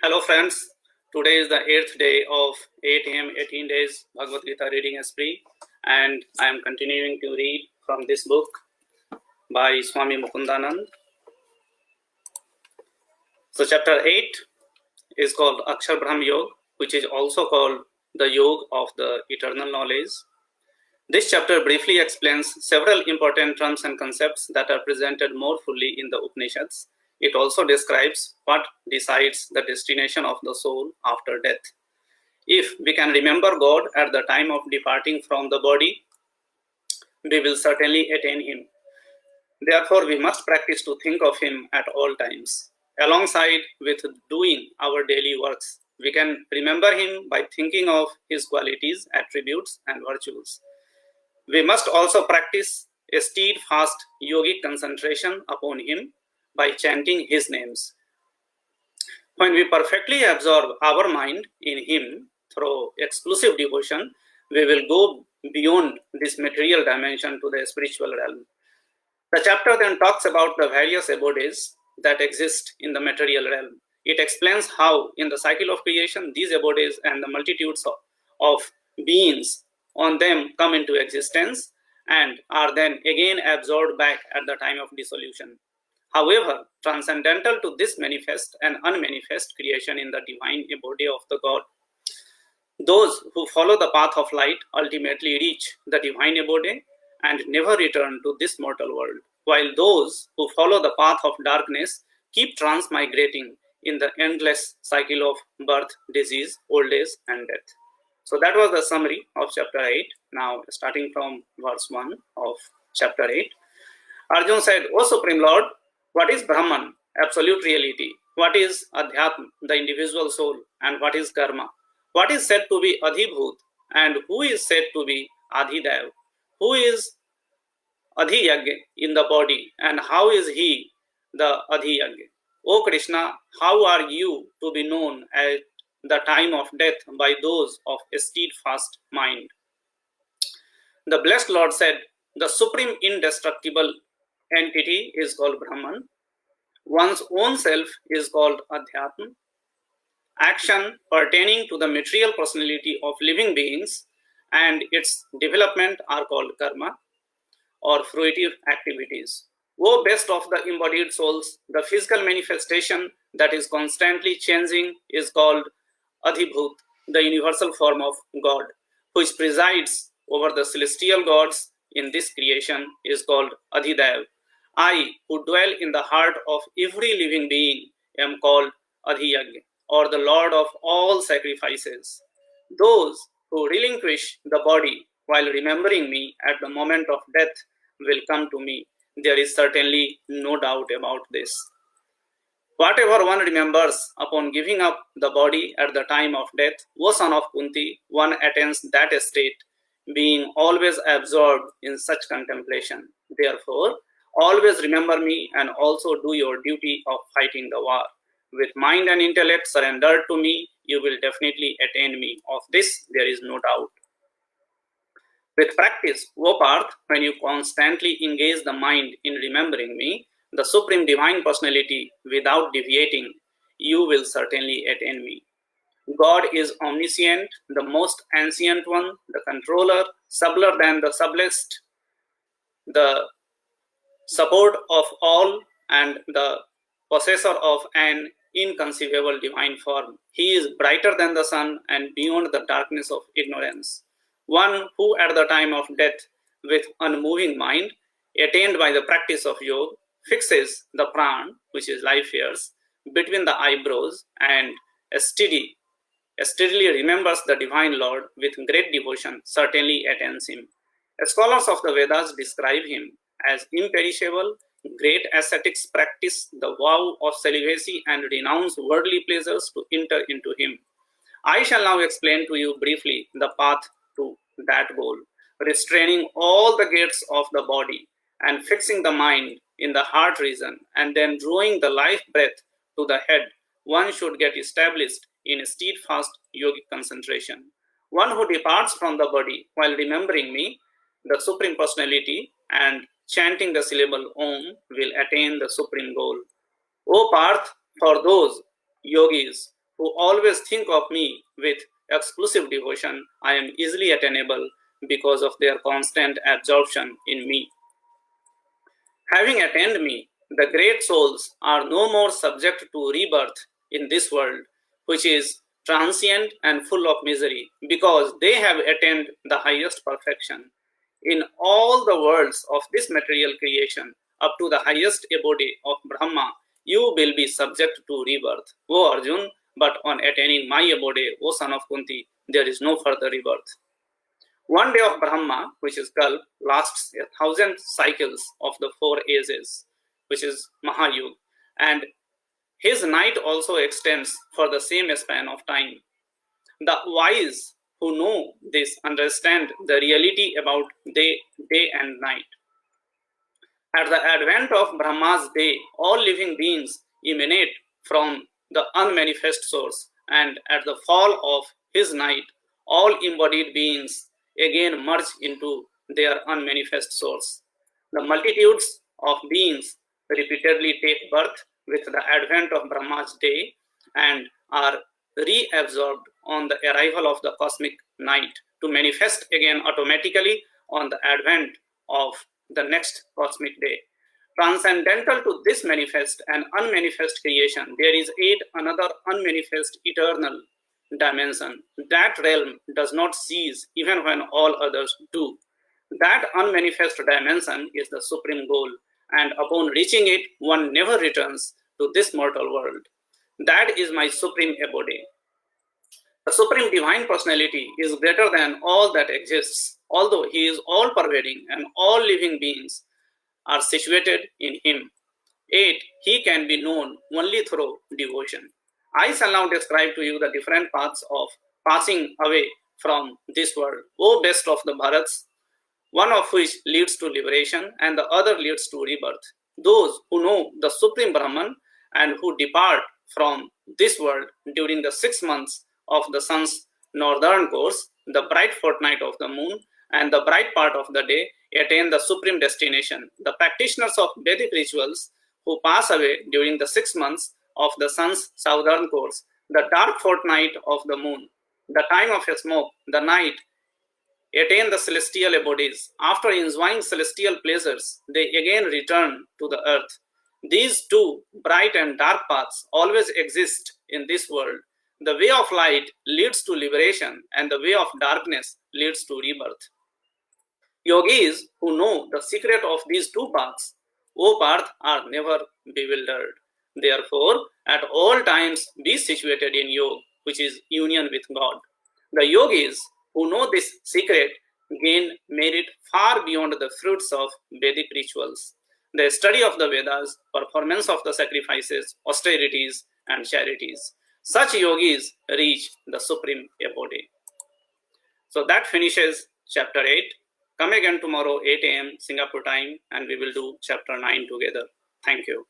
Hello friends, today is the 8th day of 8 a.m. 18 days Bhagavad Gita reading spree, and I am continuing to read from this book by Swami Mukundanand. So chapter 8 is called Akshar Brahm Yoga, which is also called the Yoga of the Eternal Knowledge. This chapter briefly explains several important terms and concepts that are presented more fully in the Upanishads. It also describes what decides the destination of the soul after death. If we can remember God at the time of departing from the body, we will certainly attain Him. Therefore, we must practice to think of Him at all times. Alongside with doing our daily works, we can remember Him by thinking of His qualities, attributes, and virtues. We must also practice a steadfast yogic concentration upon Him by chanting His names. When we perfectly absorb our mind in Him through exclusive devotion, we will go beyond this material dimension to the spiritual realm. The chapter then talks about the various abodes that exist in the material realm. It explains how, in the cycle of creation, these abodes and the multitudes of beings on them come into existence and are then again absorbed back at the time of dissolution. However, transcendental to this manifest and unmanifest creation in the divine abode of the God, those who follow the path of light ultimately reach the divine abode and never return to this mortal world, while those who follow the path of darkness keep transmigrating in the endless cycle of birth, disease, old age, and death. So that was the summary of chapter 8. Now, starting from verse 1 of chapter 8, Arjuna said, O Supreme Lord, what is Brahman, absolute reality? What is Adhyatma, the individual soul? And what is Karma? What is said to be Adhibhut? And who is said to be Adhidev? Who is Adhiyagya in the body? And how is he the Adhiyagya? O Krishna, how are you to be known at the time of death by those of a steadfast mind? The blessed Lord said, the supreme indestructible entity is called Brahman. One's own self is called Adhyatma. Action pertaining to the material personality of living beings and its development are called karma or fruitive activities. O best of the embodied souls, the physical manifestation that is constantly changing is called Adhibhut, the universal form of God, which presides over the celestial gods in this creation is called Adhidev. I, who dwell in the heart of every living being, am called Adhiyagya, or the Lord of all sacrifices. Those who relinquish the body while remembering me at the moment of death will come to me. There is certainly no doubt about this. Whatever one remembers upon giving up the body at the time of death, O son of Kunti, one attains that state, being always absorbed in such contemplation. Therefore, always remember me and also do your duty of fighting the war. With mind and intellect surrendered to me, you will definitely attain me. Of this, there is no doubt. With practice, O Parth, when you constantly engage the mind in remembering me, the Supreme Divine Personality, without deviating, you will certainly attain me. God is omniscient, the most ancient one, the controller, subtler than the subtlest, the support of all, and the possessor of an inconceivable divine form. He is brighter than the sun and beyond the darkness of ignorance. One who at the time of death, with unmoving mind, attained by the practice of yoga, fixes the pran, which is life force, between the eyebrows and steadily remembers the divine Lord with great devotion, certainly attains him. Scholars of the Vedas describe him as imperishable. Great ascetics practice the vow of celibacy and renounce worldly pleasures to enter into him. I shall now explain to you briefly the path to that goal, restraining all the gates of the body and fixing the mind in the heart region and then drawing the life breath to the head. One should get established in a steadfast yogic concentration. One who departs from the body while remembering me, the Supreme Personality, and chanting the syllable Om will attain the supreme goal. O Parth, for those yogis who always think of me with exclusive devotion, I am easily attainable because of their constant absorption in me. Having attained me, the great souls are no more subject to rebirth in this world, which is transient and full of misery, because they have attained the highest perfection. In all the worlds of this material creation, up to the highest abode of Brahma, you will be subject to rebirth, O Arjun, but on attaining my abode, O son of Kunti, there is no further rebirth. One day of Brahma, which is Kalp, lasts 1,000 cycles of the 4 ages, which is Mahayug, and his night also extends for the same span of time. The wise who know this understand the reality about day and night. At the advent of Brahma's day, all living beings emanate from the unmanifest source, and at the fall of his night, all embodied beings again merge into their unmanifest source. The multitudes of beings repeatedly take birth with the advent of Brahma's day and are reabsorbed on the arrival of the cosmic night to manifest again automatically on the advent of the next cosmic day. Transcendental to this manifest and unmanifest creation, there is yet another unmanifest eternal dimension. That realm does not cease even when all others do. That unmanifest dimension is the supreme goal, and upon reaching it, one never returns to this mortal world. That is my supreme abode. The Supreme Divine Personality is greater than all that exists, although He is all pervading and all living beings are situated in Him. Yet He can be known only through devotion. I shall now describe to you the different paths of passing away from this world. O best of the Bharats, one of which leads to liberation and the other leads to rebirth. Those who know the Supreme Brahman and who depart from this world during the 6 months of the sun's northern course, the bright fortnight of the moon, and the bright part of the day attain the supreme destination. The practitioners of Vedic rituals who pass away during the 6 months of the sun's southern course, the dark fortnight of the moon, the time of a smoke, the night, attain the celestial abodes. After enjoying celestial pleasures, they again return to the earth. These two, bright and dark paths, always exist in this world. The way of light leads to liberation, and the way of darkness leads to rebirth. Yogis who know the secret of these two paths, O Parth, are never bewildered. Therefore, at all times be situated in yoga, which is union with God. The yogis who know this secret gain merit far beyond the fruits of Vedic rituals. The study of the Vedas, performance of the sacrifices, austerities, and charities. Such yogis reach the supreme abode. So that finishes chapter 8. Come again tomorrow 8 a.m. Singapore time and we will do chapter 9 together. Thank you.